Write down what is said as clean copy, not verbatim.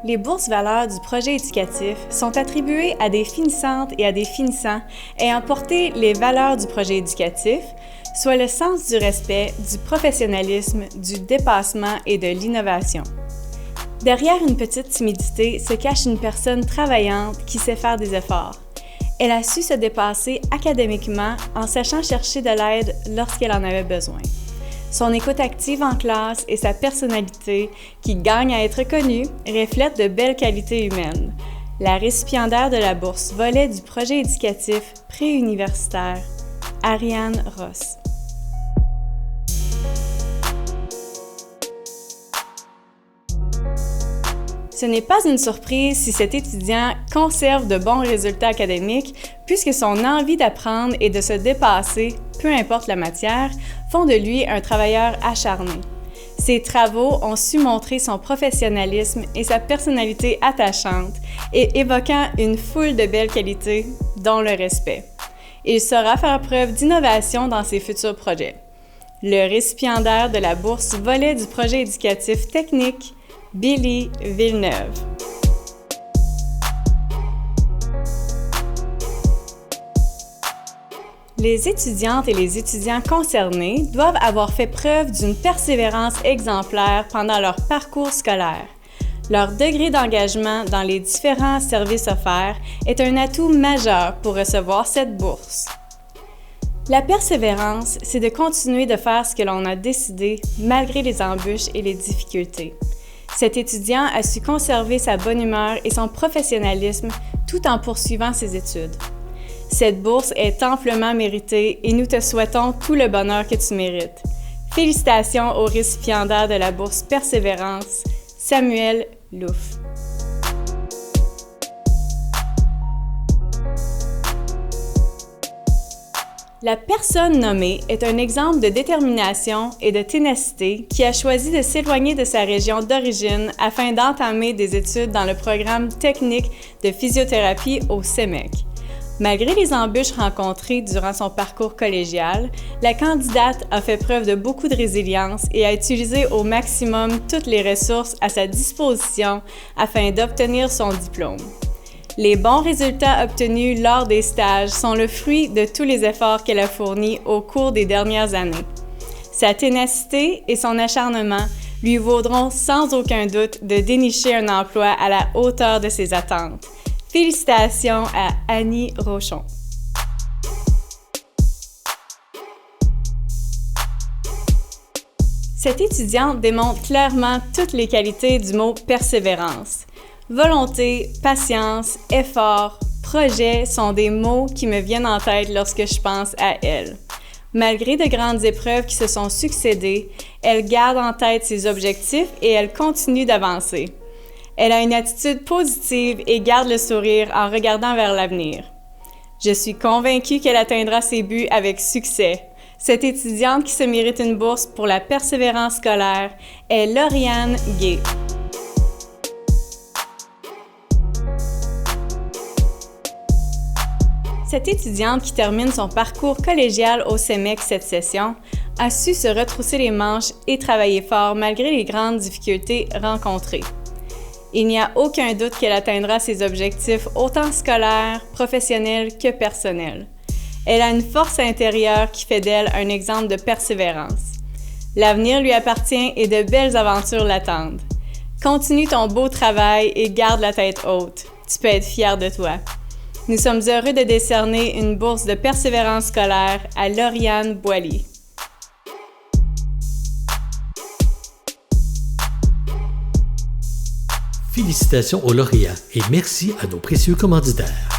Les bourses valeurs du projet éducatif sont attribuées à des finissantes et à des finissants ayant porté les valeurs du projet éducatif, soit le sens du respect, du professionnalisme, du dépassement et de l'innovation. Derrière une petite timidité se cache une personne travaillante qui sait faire des efforts. Elle a su se dépasser académiquement en sachant chercher de l'aide lorsqu'elle en avait besoin. Son écoute active en classe et sa personnalité, qui gagne à être connue, reflètent de belles qualités humaines. La récipiendaire de la bourse volet du projet éducatif préuniversitaire, Ariane Ross. Ce n'est pas une surprise si cet étudiant conserve de bons résultats académiques puisque son envie d'apprendre et de se dépasser, peu importe la matière, font de lui un travailleur acharné. Ses travaux ont su montrer son professionnalisme et sa personnalité attachante et évoquant une foule de belles qualités, dont le respect. Il saura faire preuve d'innovation dans ses futurs projets. Le récipiendaire de la bourse volet du projet éducatif technique, Billy Villeneuve. Les étudiantes et les étudiants concernés doivent avoir fait preuve d'une persévérance exemplaire pendant leur parcours scolaire. Leur degré d'engagement dans les différents services offerts est un atout majeur pour recevoir cette bourse. La persévérance, c'est de continuer de faire ce que l'on a décidé malgré les embûches et les difficultés. Cet étudiant a su conserver sa bonne humeur et son professionnalisme tout en poursuivant ses études. Cette bourse est amplement méritée et nous te souhaitons tout le bonheur que tu mérites. Félicitations au récipiendaire de la bourse Persévérance, Samuel Louf. La personne nommée est un exemple de détermination et de ténacité qui a choisi de s'éloigner de sa région d'origine afin d'entamer des études dans le programme technique de physiothérapie au CEMEC. Malgré les embûches rencontrées durant son parcours collégial, la candidate a fait preuve de beaucoup de résilience et a utilisé au maximum toutes les ressources à sa disposition afin d'obtenir son diplôme. Les bons résultats obtenus lors des stages sont le fruit de tous les efforts qu'elle a fournis au cours des dernières années. Sa ténacité et son acharnement lui vaudront sans aucun doute de dénicher un emploi à la hauteur de ses attentes. Félicitations à Annie Rochon. Cette étudiante démontre clairement toutes les qualités du mot persévérance. Volonté, patience, effort, projet sont des mots qui me viennent en tête lorsque je pense à elle. Malgré de grandes épreuves qui se sont succédées, elle garde en tête ses objectifs et elle continue d'avancer. Elle a une attitude positive et garde le sourire en regardant vers l'avenir. Je suis convaincue qu'elle atteindra ses buts avec succès. Cette étudiante qui se mérite une bourse pour la persévérance scolaire est Lauriane Gay. Cette étudiante qui termine son parcours collégial au CEMEC cette session a su se retrousser les manches et travailler fort malgré les grandes difficultés rencontrées. Il n'y a aucun doute qu'elle atteindra ses objectifs autant scolaires, professionnels que personnels. Elle a une force intérieure qui fait d'elle un exemple de persévérance. L'avenir lui appartient et de belles aventures l'attendent. Continue ton beau travail et garde la tête haute. Tu peux être fier de toi. Nous sommes heureux de décerner une bourse de persévérance scolaire à Lauriane Boily. Félicitations aux lauréats et merci à nos précieux commanditaires.